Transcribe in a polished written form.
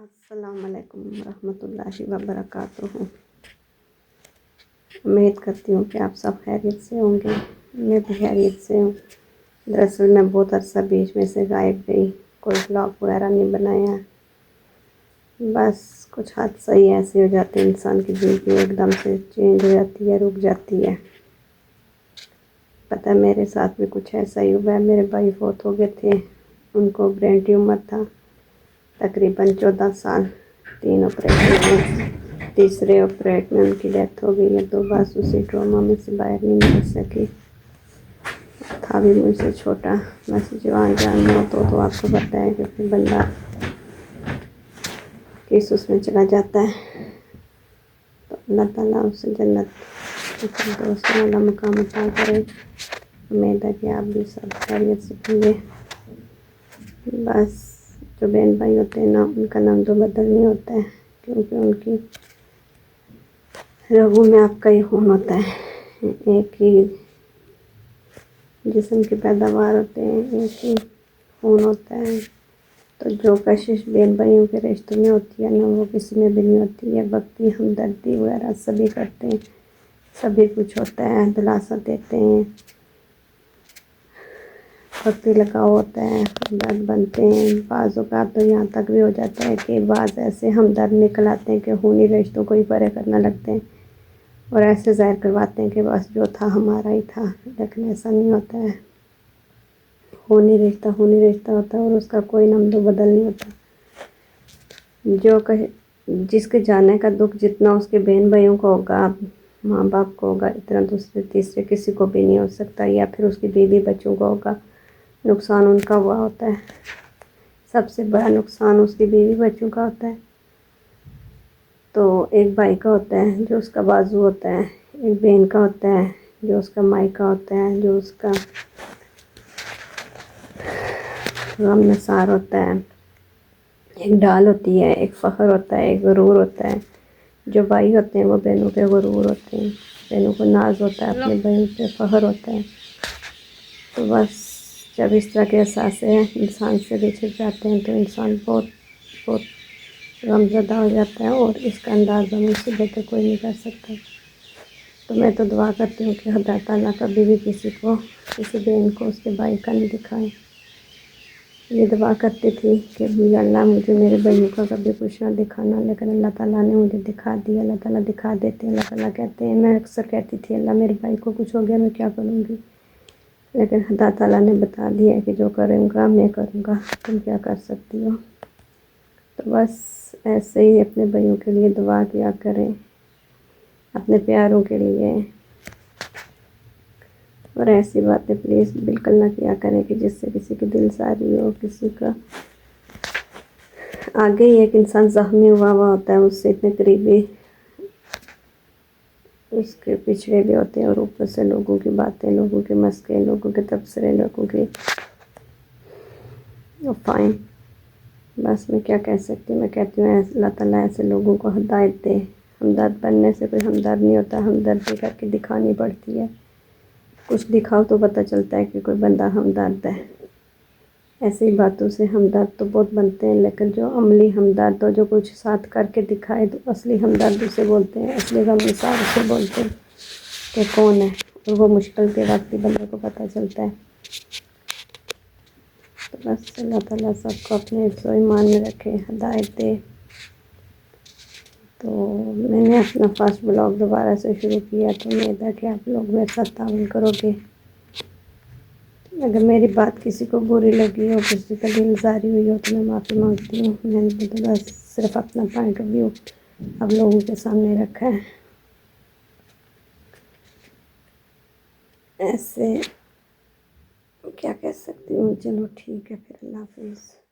السلام علیکم ورحمۃ اللہ وبرکاتہ۔ امید کرتی ہوں کہ آپ سب خیریت سے ہوں گے۔ میں بھی خیریت سے ہوں۔ دراصل میں بہت عرصہ بیچ میں سے غائب گئی، کوئی بلاگ وغیرہ نہیں بنایا۔ بس کچھ حادثہ ہی ایسے ہو جاتے ہیں، انسان کی زندگی ایک دم سے چینج ہو جاتی ہے، رک جاتی ہے۔ پتہ ہے میرے ساتھ بھی کچھ ایسا ہی ہوا ہے۔ میرے بھائی فوت ہو گئے تھے، ان کو برین ٹیومر تھا، تقریباً 14 سال۔ 3 آپریشن ہوئے، تیسرے آپریٹ میں ان کی ڈیتھ ہو گئی ہے۔ تو بس اسی ٹراما میں سے باہر نہیں نکل سکی۔ تھا بھی مجھ سے چھوٹا۔ بس جوان موت ہو تو آپ کو پتہ ہے کہ پھر بندہ کس اس میں چلا جاتا ہے۔ تو اللہ تعالیٰ اسے جنت الفردوس والا مقام عطا کرے۔ امید ہے کہ آپ بھی سب خیریت سے ہوں گے۔ بس جو بہن بھائی ہوتے ہیں نا، ان کا نام تو بدل نہیں ہوتا ہے، کیونکہ ان کی رگوں میں آپ کا ہی خون ہوتا ہے، ایک ہی جسم کی پیداوار ہوتے ہیں، ایک ہی خون ہوتا ہے۔ تو جو کشش بہن بھائیوں کے رشتوں میں ہوتی ہے نا، وہ کسی میں بھی نہیں ہوتی ہے۔ بھکتی، ہمدردی وغیرہ سبھی کرتے ہیں، سبھی کچھ ہوتا ہے، دلاسا دیتے ہیں، وقت لگاؤ ہوتا ہے، ہمدرد بنتے ہیں۔ بعض اوقات تو یہاں تک بھی ہو جاتا ہے کہ بعض ایسے ہمدرد نکل آتے ہیں کہ خونی رشتوں کو ہی پرے کرنے لگتے ہیں اور ایسے ظاہر کرواتے ہیں کہ بس جو تھا ہمارا ہی تھا، لیکن ایسا نہیں ہوتا ہے۔ خونی رشتہ ہوتا ہے اور اس کا کوئی نمد و بدل نہیں ہوتا۔ جس کے جانے کا دکھ جتنا اس کے بہن بھائیوں کو ہوگا، ماں باپ کو ہوگا، اتنا دوسرے تیسرے کسی کو بھی نہیں ہو سکتا، یا پھر اس کی بیوی بچوں کو ہوگا۔ نقصان ان کا ہوا ہوتا ہے، سب سے بڑا نقصان اس کی بیوی بچوں کا ہوتا ہے۔ تو ایک بھائی کا ہوتا ہے جو اس کا بازو ہوتا ہے، ایک بہن کا ہوتا ہے جو اس کا مائکا ہوتا ہے، جو اس کا غم نثار ہوتا ہے، ایک ڈھال ہوتی ہے، ایک فخر ہوتا ہے، ایک غرور ہوتا ہے۔ جو بھائی ہوتے ہیں وہ بہنوں پہ غرور ہوتے ہیں، بہنوں کو ناز ہوتا ہے، اپنے بھائیوں پہ فخر ہوتا ہے۔ تو بس جب اس طرح کے احساسے انسان سے بچھڑ جاتے ہیں تو انسان بہت بہت غمزدہ ہو جاتا ہے، اور اس کا اندازہ مجھ سے بہتر کوئی نہیں کر سکتا۔ تو میں تو دعا کرتی ہوں کہ اللہ تعالیٰ کبھی بھی کسی کو، کسی بہن کو اس کے بھائی کا نہیں دکھائے۔ یہ دعا کرتی تھی کہ اللہ مجھے میرے بھائیوں کا کبھی کچھ نہ دکھانا، لیکن اللہ تعالیٰ نے مجھے دکھا دیا۔ اللہ تعالیٰ دکھا دیتے ہیں، اللہ تعالیٰ کہتے ہیں۔ میں اکثر کہتی تھی اللہ میرے بھائی کو کچھ ہو گیا میں کیا کروں گی، لیکن اللہ تعالیٰ نے بتا دیا کہ جو کروں گا میں کروں گا، تم کیا کر سکتی ہو۔ تو بس ایسے ہی اپنے بھائیوں کے لیے دعا کیا کریں، اپنے پیاروں کے لیے، اور ایسی باتیں پلیز بالکل نہ کیا کریں کہ جس سے کسی کی دل ساری ہو، کسی کا آگے ہی ایک انسان زخمی ہوا ہوتا ہے، اس سے اتنے قریبی اس کے پچھڑے بھی ہوتے ہیں، اور اوپر سے لوگوں کی باتیں، لوگوں کے مسئلے، لوگوں کے تبصرے، لوگوں کی فائن۔ بس میں کیا کہہ سکتی ہوں، میں کہتی ہوں اللہ تعالیٰ ایسے لوگوں کو ہدایت دے۔ ہمدرد بننے سے کوئی ہمدرد نہیں ہوتا، ہمدردی کر کے دکھانی پڑتی ہے۔ کچھ دکھاؤ تو پتہ چلتا ہے کہ کوئی بندہ ہمدرد ہے۔ ایسی باتوں سے ہمدرد تو بہت بنتے ہیں، لیکن جو عملی ہمدرد ہو، جو کچھ ساتھ کر کے دکھائے، تو اصلی ہمدرد اسے بولتے ہیں، اصلی غم نثار اسے بولتے ہیں کہ کون ہے، اور وہ مشکل کے وقت ہی بندے کو پتہ چلتا ہے۔ تو بس اللہ تعالیٰ سب کو اپنے حفظ و ایمان میں رکھے، ہدایت دے۔ تو میں نے اپنا فرسٹ بلاگ دوبارہ سے شروع کیا، تو امید ہے کہ آپ لوگ میرے ساتھ تعاون کرو گے۔ اگر میری بات کسی کو بری لگی ہو، کسی کا دل زاری ہوئی ہو، تو میں معافی مانگتی ہوں۔ میں نے تو بس صرف اپنا پوائنٹ آف ویو اب لوگوں کے سامنے رکھا ہے۔ ایسے کیا کہہ سکتی ہوں، چلو ٹھیک ہے، پھر اللہ حافظ۔